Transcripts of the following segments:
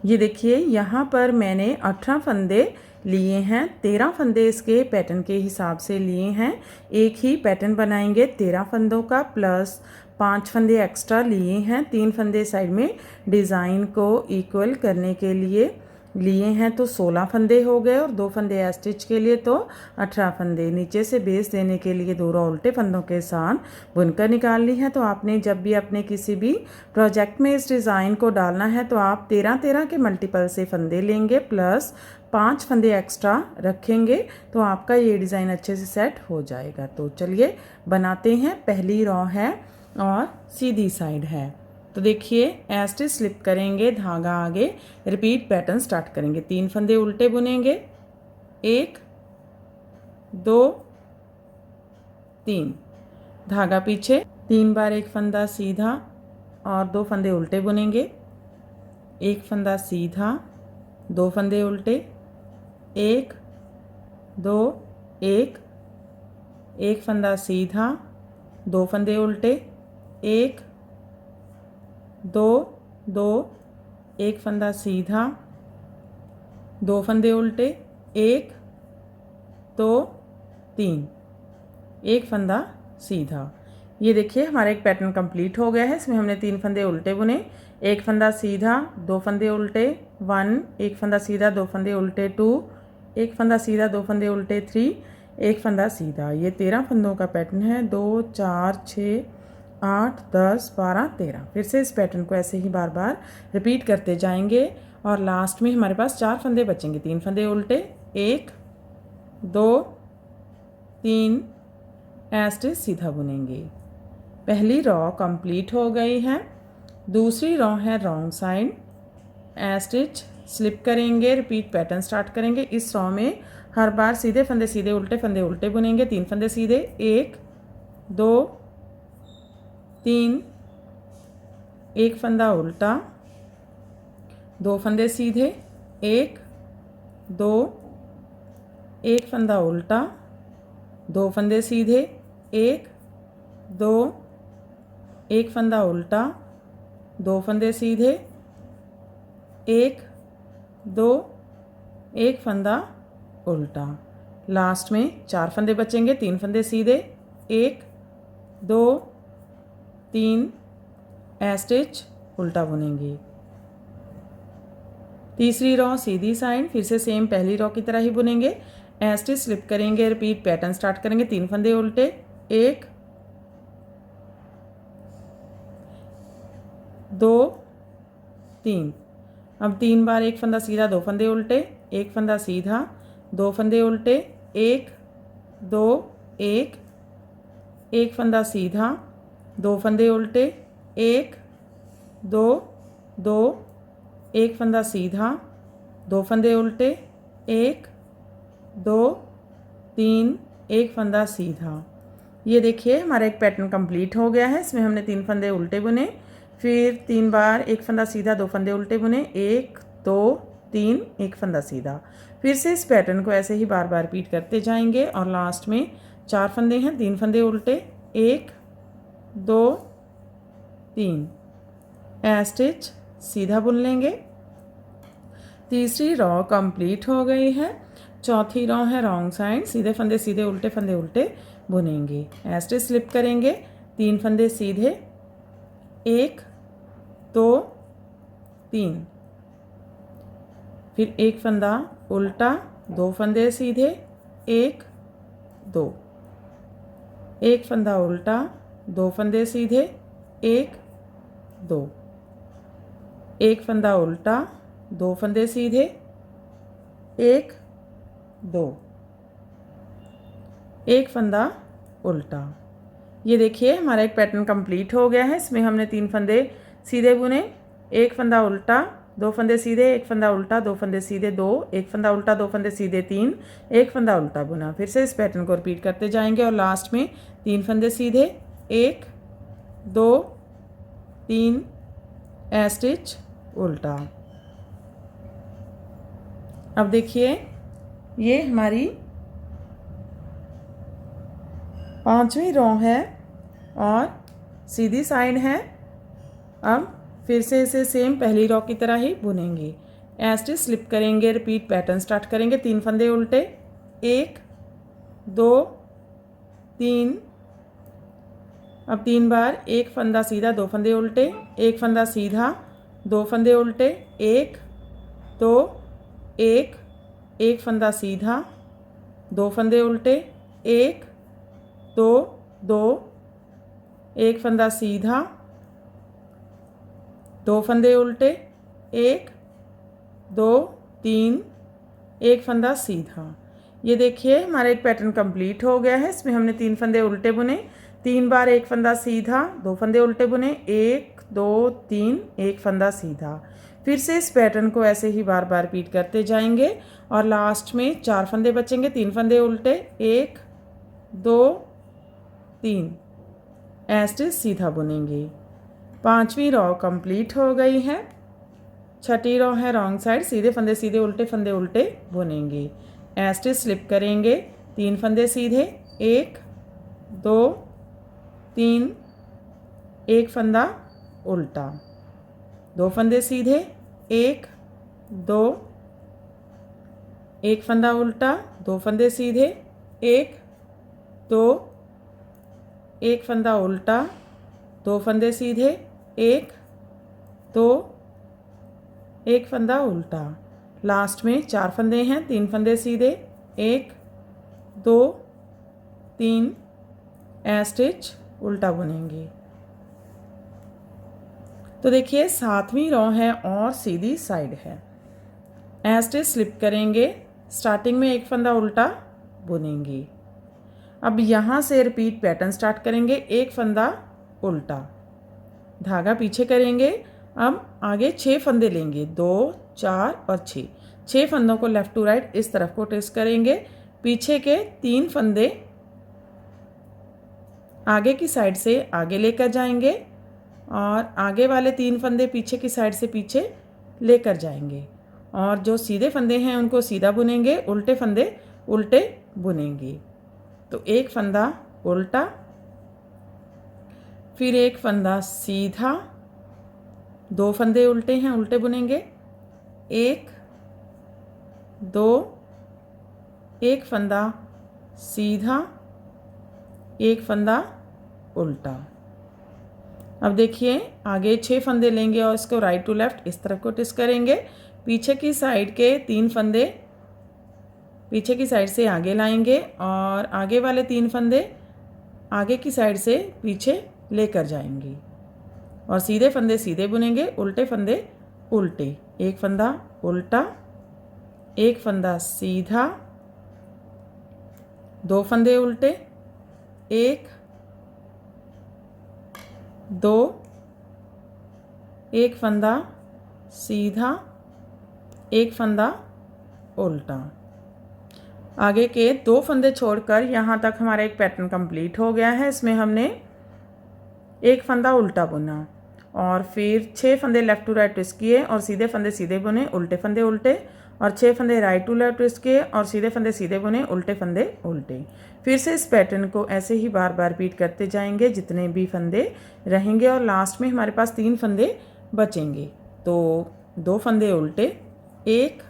ये देखिए यहाँ पर मैंने 18 फंदे लिए हैं। 13 फंदे इसके पैटर्न के हिसाब से लिए हैं। एक ही पैटर्न बनाएंगे 13 फंदों का, प्लस 5 फंदे एक्स्ट्रा लिए हैं। 3 फंदे साइड में डिज़ाइन को इक्वल करने के लिए लिए हैं, तो 16 फंदे हो गए, और 2 फंदे स्टिच के लिए तो 18 फंदे। नीचे से बेस देने के लिए 2 रो उल्टे फंदों के साथ बुनकर निकाल ली है। तो आपने जब भी अपने किसी भी प्रोजेक्ट में इस डिज़ाइन को डालना है तो आप 13-13 के मल्टीपल से फंदे लेंगे, प्लस 5 फंदे एक्स्ट्रा रखेंगे, तो आपका ये डिज़ाइन अच्छे से सेट हो जाएगा। तो चलिए बनाते हैं। पहली रो है और सीधी साइड है। तो देखिए एस्टिच स्लिप करेंगे, धागा आगे, रिपीट पैटर्न स्टार्ट करेंगे। 3 फंदे उल्टे बुनेंगे, 1 2 3, धागा पीछे, 3 बार एक फंदा सीधा और 2 फंदे उल्टे बुनेंगे, 1 फंदा सीधा, 2 फंदे उल्टे, 1 2 1, 1 फंदा सीधा, 2 फंदे उल्टे, 1 2 2, 1 फंदा सीधा, 2 फंदे उल्टे, 1 2 3, 1 फंदा सीधा। ये देखिए हमारा एक पैटर्न कंप्लीट हो गया है। इसमें हमने 3 फंदे उल्टे बुने, 1 फंदा सीधा, 2 फंदे उल्टे 1, 1 फंदा सीधा, 2 फंदे उल्टे 2, 1 फंदा सीधा, 2 फंदे उल्टे 3, 1 फंदा सीधा। ये 13 फंदों का पैटर्न है। 2 4 6 8 10 12 13। फिर से इस पैटर्न को ऐसे ही बार बार रिपीट करते जाएंगे, और लास्ट में हमारे पास 4 फंदे बचेंगे। 3 फंदे उल्टे, 1 2 3, एस्टिच सीधा बुनेंगे। पहली रो कंप्लीट हो गई है। दूसरी रो है रॉन्ग साइड। एस्टिच स्लिप करेंगे, रिपीट पैटर्न स्टार्ट करेंगे। इस रो में हर बार सीधे फंदे सीधे, उल्टे फंदे उल्टे बुनेंगे। 3 फंदे सीधे, 1 2 3, 1 फंदा उल्टा, 2 फंदे सीधे, 1 2, 1 फंदा उल्टा, 2 फंदे सीधे, 1 2, 1 फंदा उल्टा, 2 फंदे सीधे, 1 2, 1 फंदा उल्टा। लास्ट में 4 फंदे बचेंगे। 3 फंदे सीधे, 1 2 3, एस्टिच उल्टा बुनेंगे। तीसरी रो सीधी साइड, फिर से सेम पहली रो की तरह ही बुनेंगे। एस्टिच स्लिप करेंगे, रिपीट पैटर्न स्टार्ट करेंगे। 3 फंदे उल्टे, 1 2 3। अब 3 बार एक फंदा सीधा, 2 फंदे उल्टे, 1 फंदा सीधा, 2 फंदे उल्टे, 1 2 1, 1 फंदा सीधा, 2 फंदे उल्टे, 1 2 2, 1 फंदा सीधा, 2 फंदे उल्टे, 1 2 3, 1 फंदा सीधा। ये देखिए हमारा एक पैटर्न कंप्लीट हो गया है। इसमें हमने 3 फंदे उल्टे बुने, फिर 3 बार एक फंदा सीधा, 2 फंदे उल्टे बुने, 1 2 3, 1 फंदा सीधा। फिर से इस पैटर्न को ऐसे ही बार बार रिपीट करते जाएंगे, और लास्ट में 4 फंदे हैं। 3 फंदे उल्टे, 1 2 3, एस्टिच सीधा बुन लेंगे। तीसरी रो कंप्लीट हो गई है। चौथी रो है रॉन्ग साइड। सीधे फंदे सीधे, उल्टे फंदे उल्टे बुनेंगे। एस्टिच स्लिप करेंगे, 3 फंदे सीधे, 1 2 3, फिर 1 फंदा उल्टा, 2 फंदे सीधे, 1 2, 1 फंदा उल्टा, 2 फंदे सीधे, 1 2, 1 फंदा उल्टा, 2 फंदे सीधे, 1 2, 1 फंदा उल्टा। ये देखिए हमारा एक पैटर्न कंप्लीट हो गया है। इसमें हमने 3 फंदे सीधे बुने, 1 फंदा उल्टा, 2 फंदे सीधे, 1 फंदा उल्टा, 2 फंदे सीधे 2, 1 फंदा उल्टा, 2 फंदे सीधे 3, 1 फंदा उल्टा बुना। फिर से इस पैटर्न को रिपीट करते जाएंगे, और लास्ट में 3 फंदे सीधे, 1 2 3, एस्टिच उल्टा। अब देखिए ये हमारी 5वीं रो है और सीधी साइड है। अब फिर से इसे सेम पहली रो की तरह ही बुनेंगे। एज स्लिप करेंगे, रिपीट पैटर्न स्टार्ट करेंगे। 3 फंदे उल्टे, 1 2 3। अब 3 बार 1 फंदा सीधा, 2 फंदे उल्टे, 1 फंदा सीधा, 2 फंदे उल्टे, 1 2 1, 1 फंदा सीधा, 2 फंदे उल्टे, 1 2 2, 1 फंदा सीधा, 2 फंदे उल्टे, 1 2 3, 1 फंदा सीधा। ये देखिए हमारा एक पैटर्न कंप्लीट हो गया है। इसमें हमने 3 फंदे उल्टे बुने, 3 बार 1 फंदा सीधा, 2 फंदे उल्टे बुने, 1 2 3, 1 फंदा सीधा। फिर से इस पैटर्न को ऐसे ही बार बार रिपीट करते जाएंगे और लास्ट में 4 फंदे बचेंगे। 3 फंदे उल्टे, 1 2 3, ऐसे सीधा बुनेंगे। 5वीं रॉ कंप्लीट हो गई है। 6ठी रॉ है रॉन्ग साइड, सीधे फंदे सीधे, उल्टे फंदे उल्टे बुनेंगे। ऐसे स्लिप करेंगे, 3 फंदे सीधे, 1 2 3, 1 फंदा उल्टा, 2 फंदे सीधे, 1 2, 1 फंदा उल्टा, 2 फंदे सीधे, 1 2, 1 फंदा उल्टा, 2 फंदे सीधे, 1 2, 1 फंदा उल्टा। लास्ट में 4 फंदे हैं, 3 फंदे सीधे, 1 2 3, स्टिच उल्टा बुनेंगे। तो देखिए 7वीं रॉ है और सीधी साइड है। स्टिच स्लिप करेंगे, स्टार्टिंग में 1 फंदा उल्टा बुनेंगे। अब यहाँ से रिपीट पैटर्न स्टार्ट करेंगे, 1 फंदा उल्टा, धागा पीछे करेंगे। अब आगे 6 फंदे लेंगे, 2 4 और 6, 6 फंदों को लेफ़्ट टू राइट इस तरफ को ट्विस्ट करेंगे। पीछे के 3 फंदे आगे की साइड से आगे लेकर जाएंगे और आगे वाले 3 फंदे पीछे की साइड से पीछे लेकर जाएंगे और जो सीधे फंदे हैं उनको सीधा बुनेंगे, उल्टे फंदे उल्टे बुनेंगे। तो 1 फंदा उल्टा, फिर 1 फंदा सीधा, 2 फंदे उल्टे हैं, उल्टे बुनेंगे, 1 2, 1 फंदा सीधा, 1 फंदा उल्टा। अब देखिए आगे 6 फंदे लेंगे और इसको राइट टू लेफ़्ट इस तरफ को ट्विस्ट करेंगे। पीछे की साइड के 3 फंदे पीछे की साइड से आगे लाएंगे और आगे वाले 3 फंदे आगे की साइड से पीछे लेकर जाएंगे और सीधे फंदे सीधे बुनेंगे, उल्टे फंदे उल्टे। 1 फंदा उल्टा, 1 फंदा सीधा, 2 फंदे उल्टे, 1 2, 1 फंदा सीधा, 1 फंदा उल्टा। आगे के 2 फंदे छोड़कर यहाँ तक हमारा एक पैटर्न कंप्लीट हो गया है। इसमें हमने 1 फंदा उल्टा बुना और फिर 6 फंदे लेफ़्ट टू राइट ट्विस्ट किए और सीधे फंदे सीधे बुने, उल्टे फंदे उल्टे, और 6 फंदे राइट टू लेफ़्ट ट्विस्ट किए और सीधे फंदे सीधे बुने, उल्टे फंदे उल्टे। फिर से इस पैटर्न को ऐसे ही बार बार रिपीट करते जाएंगे जितने भी फंदे रहेंगे और लास्ट में हमारे पास 3 फंदे बचेंगे। तो 2 फंदे उल्टे, 1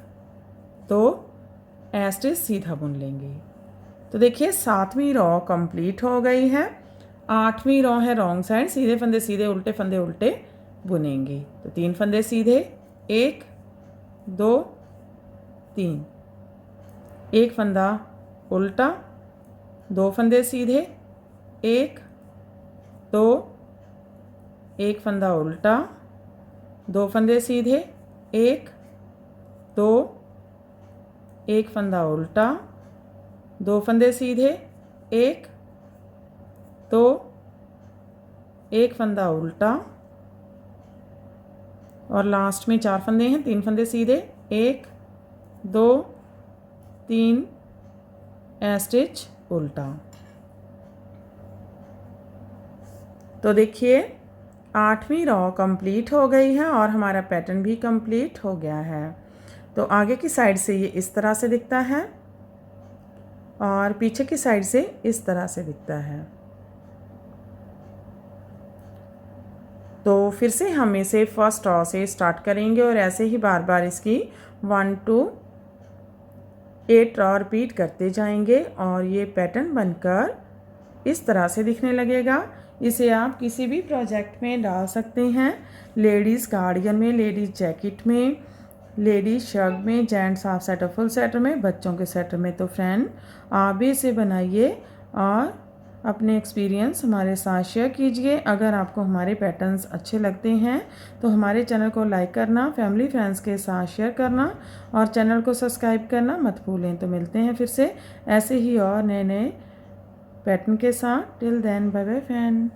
2, ऐसे सीधा बुन लेंगे। तो देखिए 7वीं रॉ कंप्लीट हो गई है। 8वीं रॉ है रॉन्ग साइड, सीधे फंदे सीधे, उल्टे फंदे उल्टे बुनेंगे। तो 3 फंदे सीधे, 1 2 3, 1 फंदा उल्टा, 2 फंदे सीधे, 1 2, 1 फंदा उल्टा, 2 फंदे सीधे, 1 2, 1 फंदा उल्टा, 2 फंदे सीधे, 1 2, 1 फंदा उल्टा और लास्ट में 4 फंदे हैं, 3 फंदे सीधे, 1 2 3, स्टिच उल्टा। तो देखिए 8वीं रॉ कंप्लीट हो गई है और हमारा पैटर्न भी कंप्लीट हो गया है। तो आगे की साइड से ये इस तरह से दिखता है और पीछे की साइड से इस तरह से दिखता है। तो फिर से हम इसे फर्स्ट रॉ से स्टार्ट करेंगे और ऐसे ही बार बार इसकी 1 to 8 रॉ रिपीट करते जाएंगे और ये पैटर्न बनकर इस तरह से दिखने लगेगा। इसे आप किसी भी प्रोजेक्ट में डाल सकते हैं, लेडीज़ कार्डिगन में, लेडीज़ जैकेट में, लेडीज़ शर्ट में, gents half sweater full sweater में, बच्चों के सेटर में। तो फ्रेंड आप भी इसे बनाइए और अपने एक्सपीरियंस हमारे साथ शेयर कीजिए। अगर आपको हमारे पैटर्न्स अच्छे लगते हैं तो हमारे चैनल को लाइक करना, फैमिली फ्रेंड्स के साथ शेयर करना और चैनल को सब्सक्राइब करना मत भूलें। तो मिलते हैं फिर से ऐसे ही और नए नए पैटर्न के साथ। Till then bye bye friend.